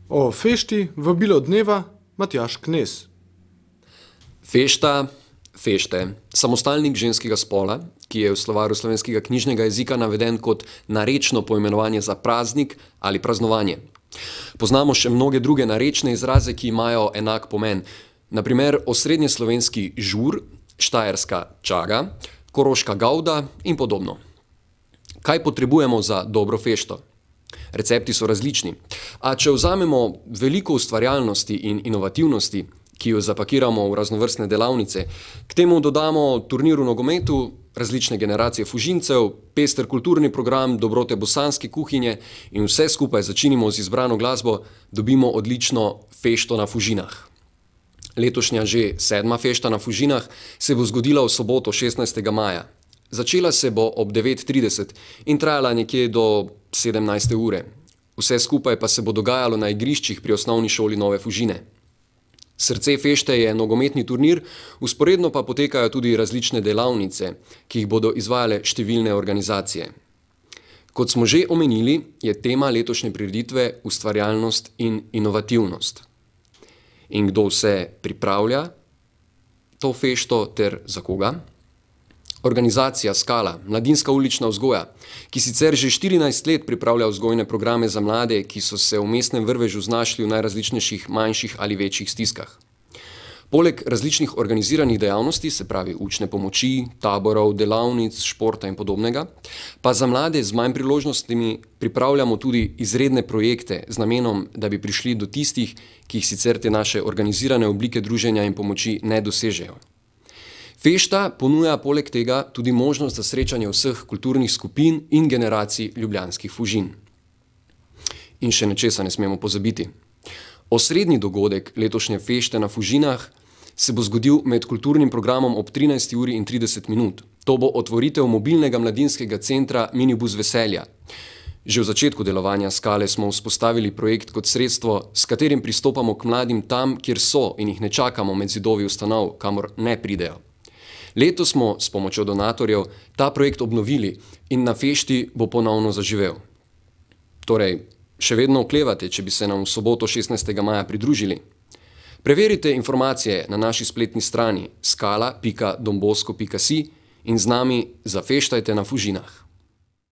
O fešti vabilo dneva Matjaž Knez. Fešta, fešte, samostalnik ženskega spola, ki je v slovaru slovenskega knjižnega jezika naveden kot narečno poimenovanje za praznik ali praznovanje. Poznamo še mnoge druge narečne izraze, ki imajo enak pomen. Na primer osrednjeslovenski žur, štajerska čaga, koroška gavda in podobno. Kaj potrebujemo za dobro fešto? Recepti so različni, a če vzamemo veliko ustvarjalnosti in inovativnosti, ki jo zapakiramo v raznovrstne delavnice, k temu dodamo turnir v nogometu, različne generacije fužincev, pester kulturni program, dobrote bosanske kuhinje in vse skupaj začinimo z izbrano glasbo, dobimo odlično fešto na Fužinah. Letošnja že 7. fešta na Fužinah se bo zgodila v soboto 16. maja. Začela se bo ob 9:30 in trajala nekje do 17. ure. Vse skupaj pa se bo dogajalo na igriščih pri osnovni šoli Nove Fužine. Srce fešte je nogometni turnir, vzporedno pa potekajo tudi različne delavnice, ki jih bodo izvajale številne organizacije. Kot smo že omenili, je tema letošnje prireditve ustvarjalnost in inovativnost. In kdo vse pripravlja to fešto ter za koga? Organizacija Skala, mladinska ulična vzgoja, ki sicer že 14 let pripravlja vzgojne programe za mlade, ki so se v mestnem vrvežu znašli v najrazličnejših manjših ali večjih stiskah. Poleg različnih organiziranih dejavnosti, se pravi učne pomoči, taborov, delavnic, športa in podobnega, pa za mlade z manj priložnostmi pripravljamo tudi izredne projekte z namenom, da bi prišli do tistih, ki jih sicer te naše organizirane oblike druženja in pomoči ne dosežejo. Fešta ponuja poleg tega tudi možnost za srečanje vseh kulturnih skupin in generacij ljubljanskih Fužin. In še nečesa ne smemo pozabiti. Osrednji dogodek letošnje fešte na Fužinah se bo zgodil med kulturnim programom ob 13:30. To bo otvoritev mobilnega mladinskega centra Minibus Veselja. Že v začetku delovanja Skale smo vzpostavili projekt kot sredstvo, s katerim pristopamo k mladim tam, kjer so in jih ne čakamo med zidovi ustanov, kamor ne pridejo. Letos smo s pomočjo donatorjev ta projekt obnovili in na fešti bo ponovno zaživel. Torej, še vedno oklevate, če bi se nam v soboto 16. maja pridružili? Preverite informacije na naši spletni strani skala.dombosko.si in z nami zafeštajte na Fužinah.